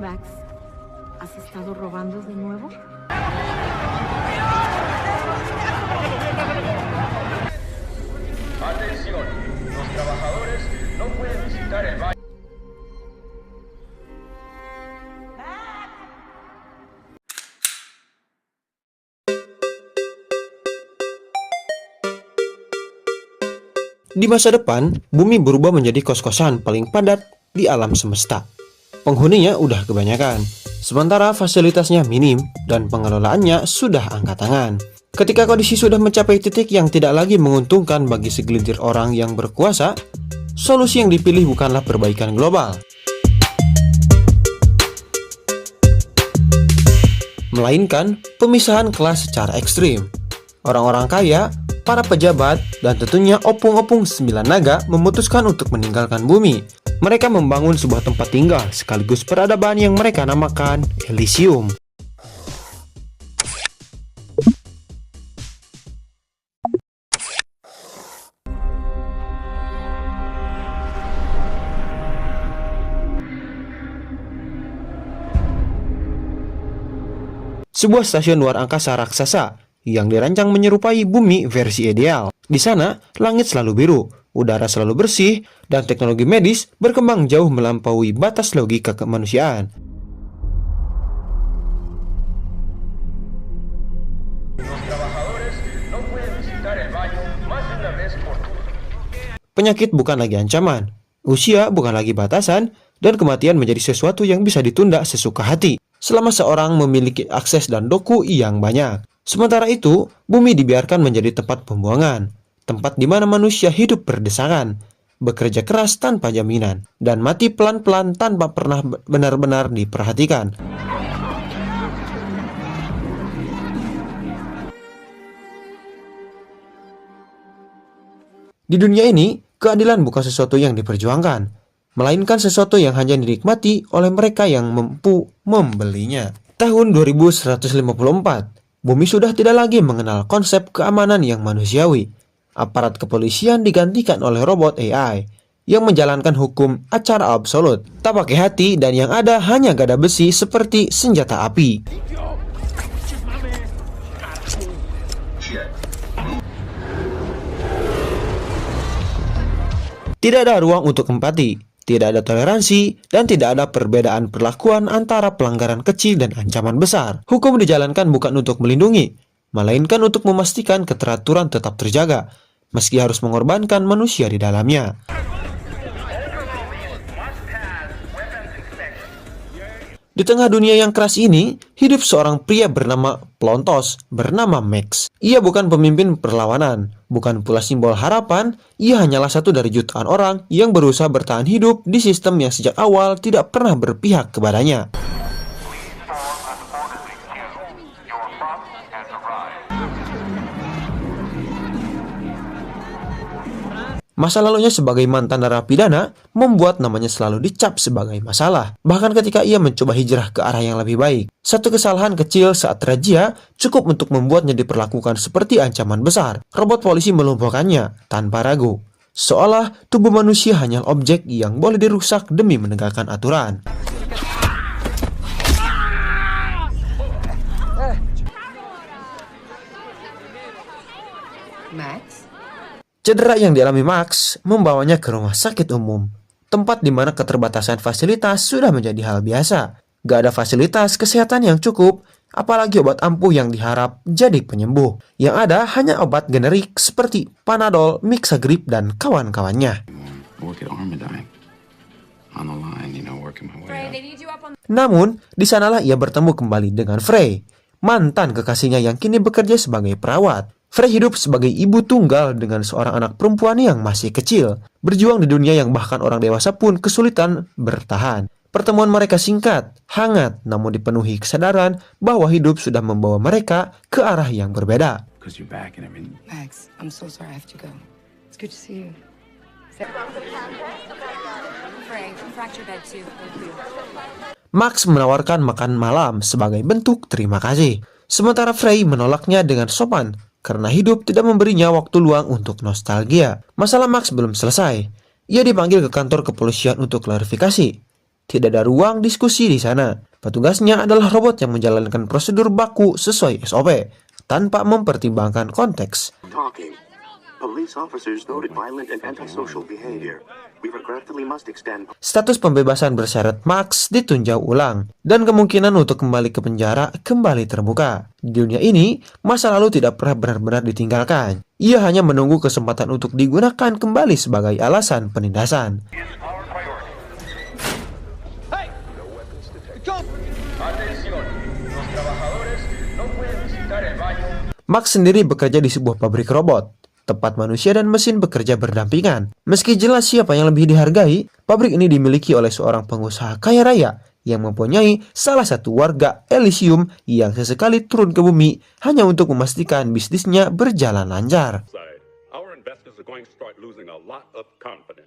Drax, ¿has estado robando de nuevo? Atención, los trabajadores no pueden visitar el baño. Di masa depan, bumi berubah menjadi kos-kosan paling padat di alam semesta. Penghuninya udah kebanyakan, sementara fasilitasnya minim dan pengelolaannya sudah angkat tangan. Ketika kondisi sudah mencapai titik yang tidak lagi menguntungkan bagi segelintir orang yang berkuasa, solusi yang dipilih bukanlah perbaikan global, melainkan pemisahan kelas secara ekstrim. Orang-orang kaya, para pejabat, dan tentunya opung-opung 9 naga memutuskan untuk meninggalkan bumi. Mereka membangun sebuah tempat tinggal sekaligus peradaban yang mereka namakan Elysium. Sebuah stasiun luar angkasa raksasa yang dirancang menyerupai bumi versi ideal. Di sana, langit selalu biru, udara selalu bersih, dan teknologi medis berkembang jauh melampaui batas logika kemanusiaan. Los trabajadores no pueden visitar el baño más de una vez por turno. Penyakit bukan lagi ancaman, usia bukan lagi batasan, dan kematian menjadi sesuatu yang bisa ditunda sesuka hati selama seorang memiliki akses dan doku yang banyak. Sementara itu, bumi dibiarkan menjadi tempat pembuangan, tempat di mana manusia hidup berdesakan, bekerja keras tanpa jaminan, dan mati pelan-pelan tanpa pernah benar-benar diperhatikan. Di dunia ini, keadilan bukan sesuatu yang diperjuangkan, melainkan sesuatu yang hanya dinikmati oleh mereka yang mampu membelinya. Tahun 2154, bumi sudah tidak lagi mengenal konsep keamanan yang manusiawi. Aparat kepolisian digantikan oleh robot AI yang menjalankan hukum acara absolut, tak pakai hati, dan yang ada hanya gada besi seperti senjata api. Tidak ada ruang untuk empati, tidak ada toleransi, dan tidak ada perbedaan perlakuan antara pelanggaran kecil dan ancaman besar. Hukum dijalankan bukan untuk melindungi, melainkan untuk memastikan keteraturan tetap terjaga, meski harus mengorbankan manusia di dalamnya. Di tengah dunia yang keras ini, hidup seorang pria bernama Plontos, bernama Max. Ia bukan pemimpin perlawanan, bukan pula simbol harapan, ia hanyalah satu dari jutaan orang yang berusaha bertahan hidup di sistem yang sejak awal tidak pernah berpihak kepadanya. Masa lalunya sebagai mantan narapidana membuat namanya selalu dicap sebagai masalah. Bahkan ketika ia mencoba hijrah ke arah yang lebih baik, satu kesalahan kecil saat razia cukup untuk membuatnya diperlakukan seperti ancaman besar. Robot polisi melumpuhkannya tanpa ragu, seolah tubuh manusia hanya objek yang boleh dirusak demi menegakkan aturan. Max? Cedera yang dialami Max membawanya ke rumah sakit umum, tempat di mana keterbatasan fasilitas sudah menjadi hal biasa. Gak ada fasilitas kesehatan yang cukup, apalagi obat ampuh yang diharap jadi penyembuh. Yang ada hanya obat generik seperti Panadol, Mixagrip, dan kawan-kawannya. Namun, di sanalah ia bertemu kembali dengan Frey, mantan kekasihnya yang kini bekerja sebagai perawat. Frey hidup sebagai ibu tunggal dengan seorang anak perempuan yang masih kecil, berjuang di dunia yang bahkan orang dewasa pun kesulitan bertahan. Pertemuan mereka singkat, hangat, namun dipenuhi kesadaran bahwa hidup sudah membawa mereka ke arah yang berbeda. Max, I'm so sorry I have to go. It's good to see you. Frey, fracture bed too. Thank you. Max menawarkan makan malam sebagai bentuk terima kasih, sementara Frey menolaknya dengan sopan karena hidup tidak memberinya waktu luang untuk nostalgia. Masalah Max belum selesai. Ia dipanggil ke kantor kepolisian untuk klarifikasi. Tidak ada ruang diskusi di sana. Petugasnya adalah robot yang menjalankan prosedur baku sesuai SOP, tanpa mempertimbangkan konteks. Talking. Police officers noted violent and antisocial behavior. We regretfully must extend. Status pembebasan bersyarat Max ditinjau ulang, dan kemungkinan untuk kembali ke penjara kembali terbuka. Di dunia ini, masa lalu tidak pernah benar-benar ditinggalkan. Ia hanya menunggu kesempatan untuk digunakan kembali sebagai alasan penindasan. Atención, los trabajadores no pueden visitar el baño. Max sendiri bekerja di sebuah pabrik robot. Tempat manusia dan mesin bekerja berdampingan. Meski jelas siapa yang lebih dihargai, pabrik ini dimiliki oleh seorang pengusaha kaya raya yang mempunyai salah satu warga Elysium yang sesekali turun ke bumi hanya untuk memastikan bisnisnya berjalan lancar. Our investors are going to start losing a lot of confidence.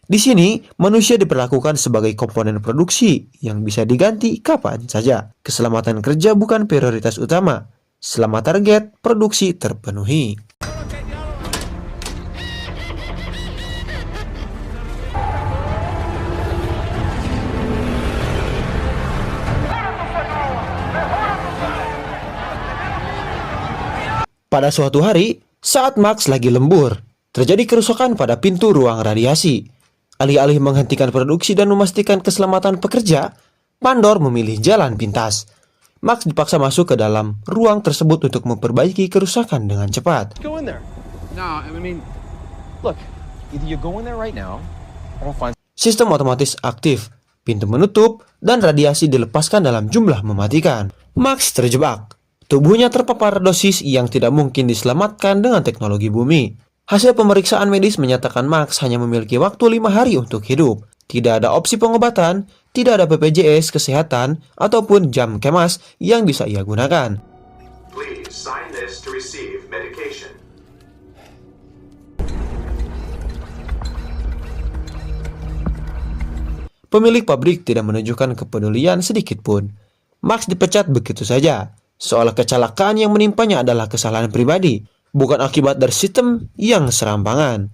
Di sini, manusia diperlakukan sebagai komponen produksi yang bisa diganti kapan saja. Keselamatan kerja bukan prioritas utama. Selama target produksi terpenuhi. Pada suatu hari, saat Max lagi lembur, terjadi kerusakan pada pintu ruang radiasi. Alih-alih menghentikan produksi dan memastikan keselamatan pekerja, Pandor memilih jalan pintas. Max dipaksa masuk ke dalam ruang tersebut untuk memperbaiki kerusakan dengan cepat. Go in there. No, I mean, look, either you go in there right now, or I'll find. Sistem otomatis aktif, pintu menutup, dan radiasi dilepaskan dalam jumlah mematikan. Max terjebak. Tubuhnya terpapar dosis yang tidak mungkin diselamatkan dengan teknologi bumi. Hasil pemeriksaan medis menyatakan Max hanya memiliki waktu 5 hari untuk hidup. Tidak ada opsi pengobatan, tidak ada BPJS kesehatan, ataupun jam kemas yang bisa ia gunakan. Please sign this to receive medication. Pemilik pabrik tidak menunjukkan kepedulian sedikit pun. Max dipecat begitu saja, seolah kecelakaan yang menimpanya adalah kesalahan pribadi, bukan akibat dari sistem yang serampangan.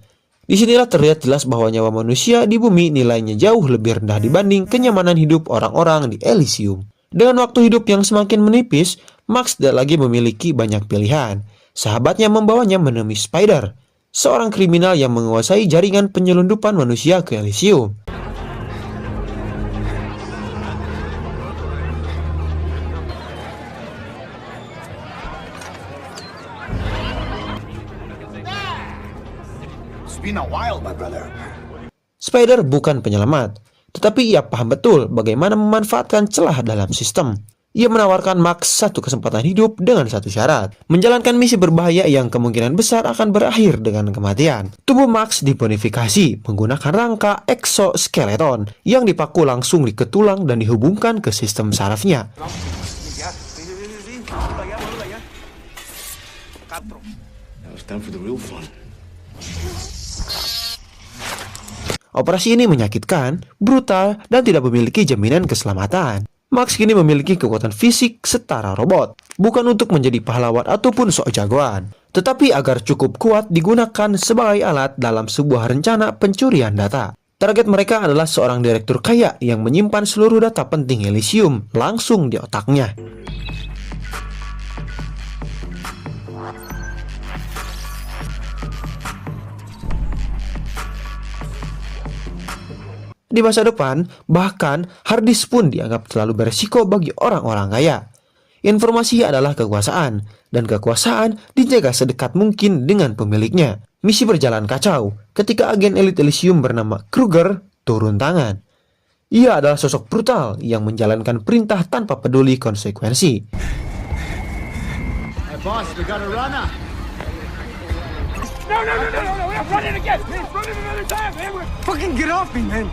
Disinilah terlihat jelas bahwa nyawa manusia di bumi nilainya jauh lebih rendah dibanding kenyamanan hidup orang-orang di Elysium. Dengan waktu hidup yang semakin menipis, Max tidak lagi memiliki banyak pilihan. Sahabatnya membawanya menemui Spider, seorang kriminal yang menguasai jaringan penyelundupan manusia ke Elysium. Spider bukan penyelamat, tetapi ia paham betul bagaimana memanfaatkan celah dalam sistem. Ia menawarkan Max satu kesempatan hidup dengan satu syarat, menjalankan misi berbahaya yang kemungkinan besar akan berakhir dengan kematian. Tubuh Max dimodifikasi menggunakan rangka exoskeleton yang dipaku langsung di tulang dan dihubungkan ke sistem sarafnya. Operasi ini menyakitkan, brutal, dan tidak memiliki jaminan keselamatan. Max kini memiliki kekuatan fisik setara robot, bukan untuk menjadi pahlawan ataupun sok jagoan, tetapi agar cukup kuat digunakan sebagai alat dalam sebuah rencana pencurian data. Target mereka adalah seorang direktur kaya yang menyimpan seluruh data penting Elysium langsung di otaknya. Di masa depan, bahkan harddisk pun dianggap terlalu beresiko bagi orang-orang kaya. Informasi adalah kekuasaan, dan kekuasaan dijaga sedekat mungkin dengan pemiliknya. Misi berjalan kacau ketika agen elit Elysium bernama Kruger turun tangan. Ia adalah sosok brutal yang menjalankan perintah tanpa peduli konsekuensi. Hey boss, we got a runner. No, we're running again. We're running another time, man. Fucking get off me, man.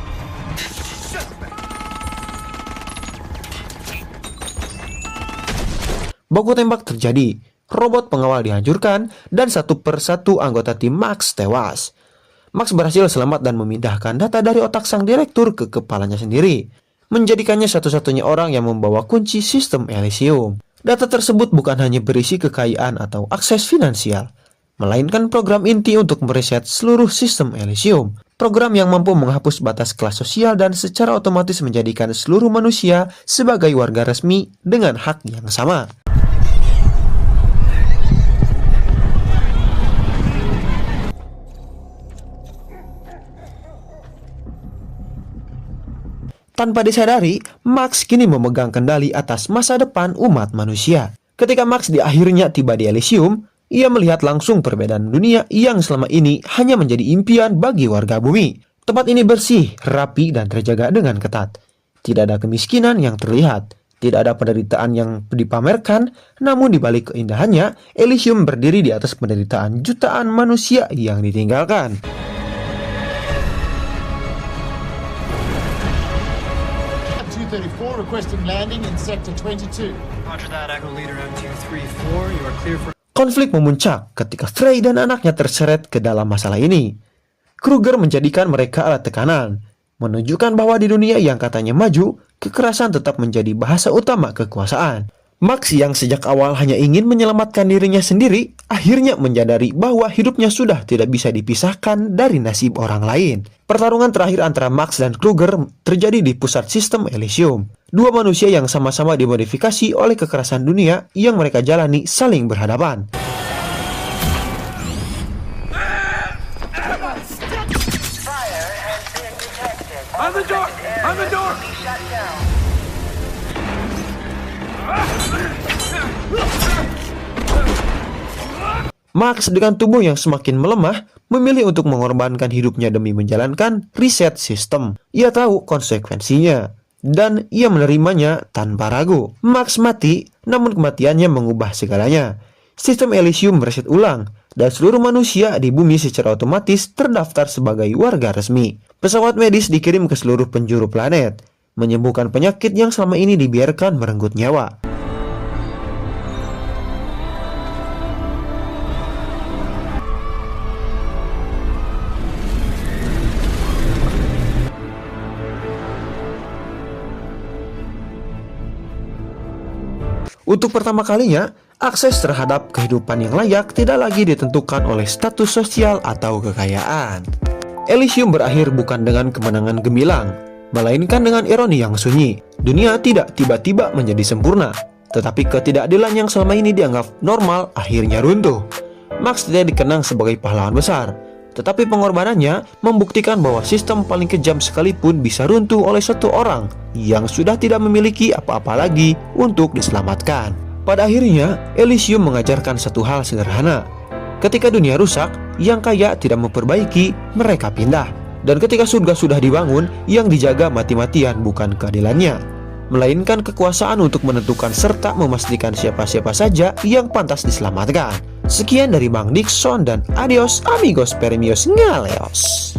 Baku tembak terjadi, robot pengawal dihancurkan, dan satu persatu anggota tim Max tewas. Max berhasil selamat dan memindahkan data dari otak sang direktur ke kepalanya sendiri, menjadikannya satu-satunya orang yang membawa kunci sistem Elysium. Data tersebut bukan hanya berisi kekayaan atau akses finansial, melainkan program inti untuk mereset seluruh sistem Elysium. program yang mampu menghapus batas kelas sosial dan secara otomatis menjadikan seluruh manusia sebagai warga resmi dengan hak yang sama. Tanpa disadari, Max kini memegang kendali atas masa depan umat manusia. Ketika Max di akhirnya tiba di Elysium, ia melihat langsung perbedaan dunia yang selama ini hanya menjadi impian bagi warga bumi. Tempat ini bersih, rapi, dan terjaga dengan ketat. Tidak ada kemiskinan yang terlihat, tidak ada penderitaan yang dipamerkan, namun di balik keindahannya, Elysium berdiri di atas penderitaan jutaan manusia yang ditinggalkan. Requesting landing in sector 22. Roger that, Echo Leader M234. You are clear for... Konflik memuncak ketika Frey dan anaknya terseret ke dalam masalah ini. Kruger menjadikan mereka alat tekanan, menunjukkan bahwa di dunia yang katanya maju, kekerasan tetap menjadi bahasa utama kekuasaan. Max yang sejak awal hanya ingin menyelamatkan dirinya sendiri, akhirnya menyadari bahwa hidupnya sudah tidak bisa dipisahkan dari nasib orang lain. Pertarungan terakhir antara Max dan Kruger terjadi di pusat sistem Elysium. Dua manusia yang sama-sama dimodifikasi oleh kekerasan dunia yang mereka jalani saling berhadapan. On the door! On the door! Max dengan tubuh yang semakin melemah memilih untuk mengorbankan hidupnya demi menjalankan reset sistem. Ia tahu konsekuensinya dan ia menerimanya tanpa ragu. Max mati, namun kematiannya mengubah segalanya. Sistem Elysium mereset ulang dan seluruh manusia di bumi secara otomatis terdaftar sebagai warga resmi. Pesawat medis dikirim ke seluruh penjuru planet, menyembuhkan penyakit yang selama ini dibiarkan merenggut nyawa. Untuk pertama kalinya, akses terhadap kehidupan yang layak tidak lagi ditentukan oleh status sosial atau kekayaan. Elysium berakhir bukan dengan kemenangan gemilang, melainkan dengan ironi yang sunyi. Dunia tidak tiba-tiba menjadi sempurna, tetapi ketidakadilan yang selama ini dianggap normal akhirnya runtuh. Max tidak dikenang sebagai pahlawan besar, tetapi pengorbanannya membuktikan bahwa sistem paling kejam sekalipun bisa runtuh oleh satu orang yang sudah tidak memiliki apa-apa lagi untuk diselamatkan. Pada akhirnya, Elysium mengajarkan satu hal sederhana. Ketika dunia rusak, yang kaya tidak memperbaiki, mereka pindah. Dan ketika surga sudah dibangun, yang dijaga mati-matian bukan keadilannya, melainkan kekuasaan untuk menentukan serta memastikan siapa-siapa saja yang pantas diselamatkan. Sekian dari Bang Dixon dan adios amigos permios ngaleos.